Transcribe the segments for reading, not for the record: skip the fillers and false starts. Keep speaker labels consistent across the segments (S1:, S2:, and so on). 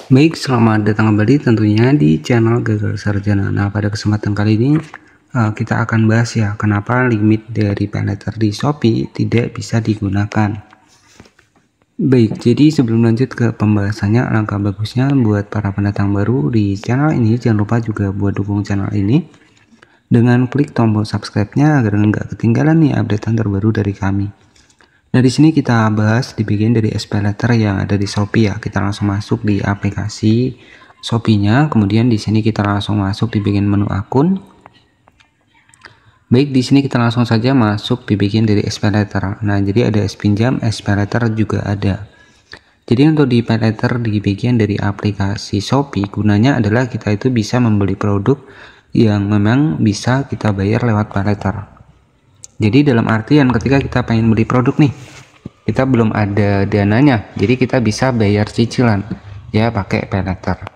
S1: Baik, selamat datang kembali tentunya di channel Gagal Sarjana. Nah, pada kesempatan kali ini kita akan bahas ya, kenapa limit dari paylater di Shopee tidak bisa digunakan. Baik, jadi sebelum lanjut ke pembahasannya, alangkah bagusnya buat para pendatang baru di channel ini, jangan lupa juga buat dukung channel ini dengan klik tombol subscribe-nya agar nggak ketinggalan nih updatean terbaru dari kami. Nah, di sini kita bahas di bagian dari SPayLater yang ada di Shopee ya. Kita langsung masuk di aplikasi Shopee-nya, kemudian di sini kita langsung masuk di bagian menu akun. Baik, di sini kita langsung saja masuk di bagian dari SPayLater. Nah, jadi ada Spinjam, SPayLater juga ada. Jadi untuk di paylater di bagian dari aplikasi Shopee, gunanya adalah kita itu bisa membeli produk yang memang bisa kita bayar lewat paylater. Jadi dalam artian ketika kita pengen beli produk nih, kita belum ada dananya, jadi kita bisa bayar cicilan ya pakai paylater.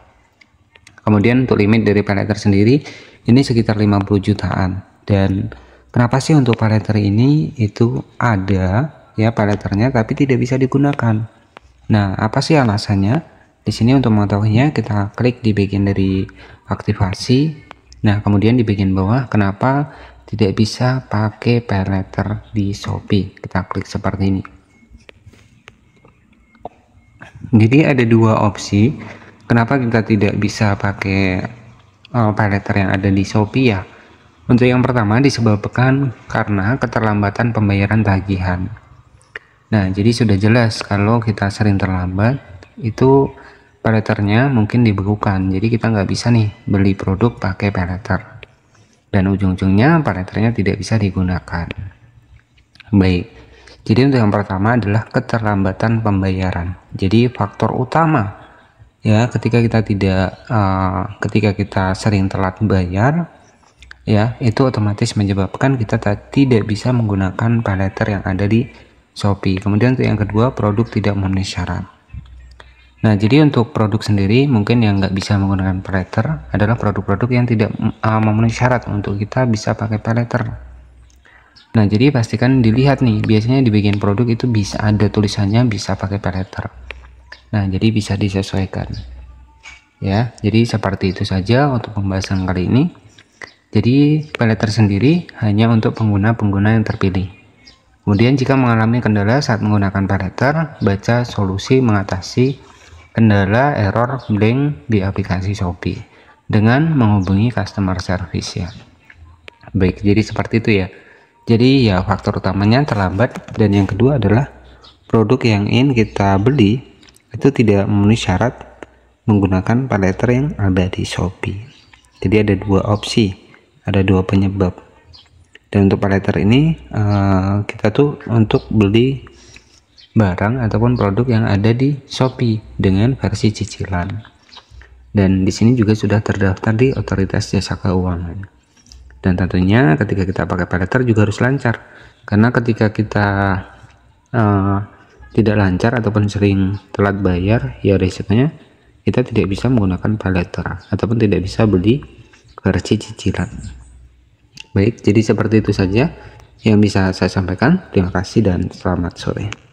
S1: Kemudian untuk limit dari paylater sendiri ini sekitar 50 jutaan. Dan kenapa sih untuk paylater ini itu ada ya paylaternya tapi tidak bisa digunakan? Nah, apa sih alasannya? Di sini untuk mengetahuinya kita klik di bagian dari aktivasi. Nah, kemudian di bagian bawah kenapa tidak bisa pakai paylater di Shopee, kita klik seperti ini. Jadi ada dua opsi kenapa kita tidak bisa pakai paylater yang ada di Shopee ya. Untuk yang pertama disebabkan karena keterlambatan pembayaran tagihan. Nah, jadi sudah jelas kalau kita sering terlambat itu paylaternya mungkin dibekukan, jadi kita nggak bisa nih beli produk pakai paylater. Dan ujung-ujungnya paylaternya tidak bisa digunakan. Baik, jadi untuk yang pertama adalah keterlambatan pembayaran. Jadi faktor utama ya ketika kita sering telat bayar ya, itu otomatis menyebabkan kita tidak bisa menggunakan paylater yang ada di Shopee. Kemudian untuk yang kedua, produk tidak memenuhi syarat. Nah, jadi untuk produk sendiri mungkin yang nggak bisa menggunakan paylater adalah produk-produk yang tidak memenuhi syarat untuk kita bisa pakai paylater. Nah, jadi pastikan dilihat nih, biasanya di bagian produk itu bisa ada tulisannya bisa pakai paylater. Nah, jadi bisa disesuaikan. Ya, jadi seperti itu saja untuk pembahasan kali ini. Jadi paylater sendiri hanya untuk pengguna-pengguna yang terpilih. Kemudian jika mengalami kendala saat menggunakan paylater, baca solusi mengatasi kendala error blank di aplikasi Shopee dengan menghubungi customer service ya. Baik, jadi seperti itu ya. Jadi ya faktor utamanya terlambat, dan yang kedua adalah produk yang ingin kita beli itu tidak memenuhi syarat menggunakan paylater yang ada di Shopee. Jadi ada dua opsi, ada dua penyebab. Dan untuk paylater ini kita tuh untuk beli barang ataupun produk yang ada di Shopee dengan versi cicilan. Dan di sini juga sudah terdaftar di Otoritas Jasa Keuangan. Dan tentunya ketika kita pakai paylater juga harus lancar. Karena ketika kita tidak lancar ataupun sering telat bayar, ya risikonya kita tidak bisa menggunakan paylater ataupun tidak bisa beli versi cicilan. Baik, jadi seperti itu saja yang bisa saya sampaikan. Terima kasih dan selamat sore.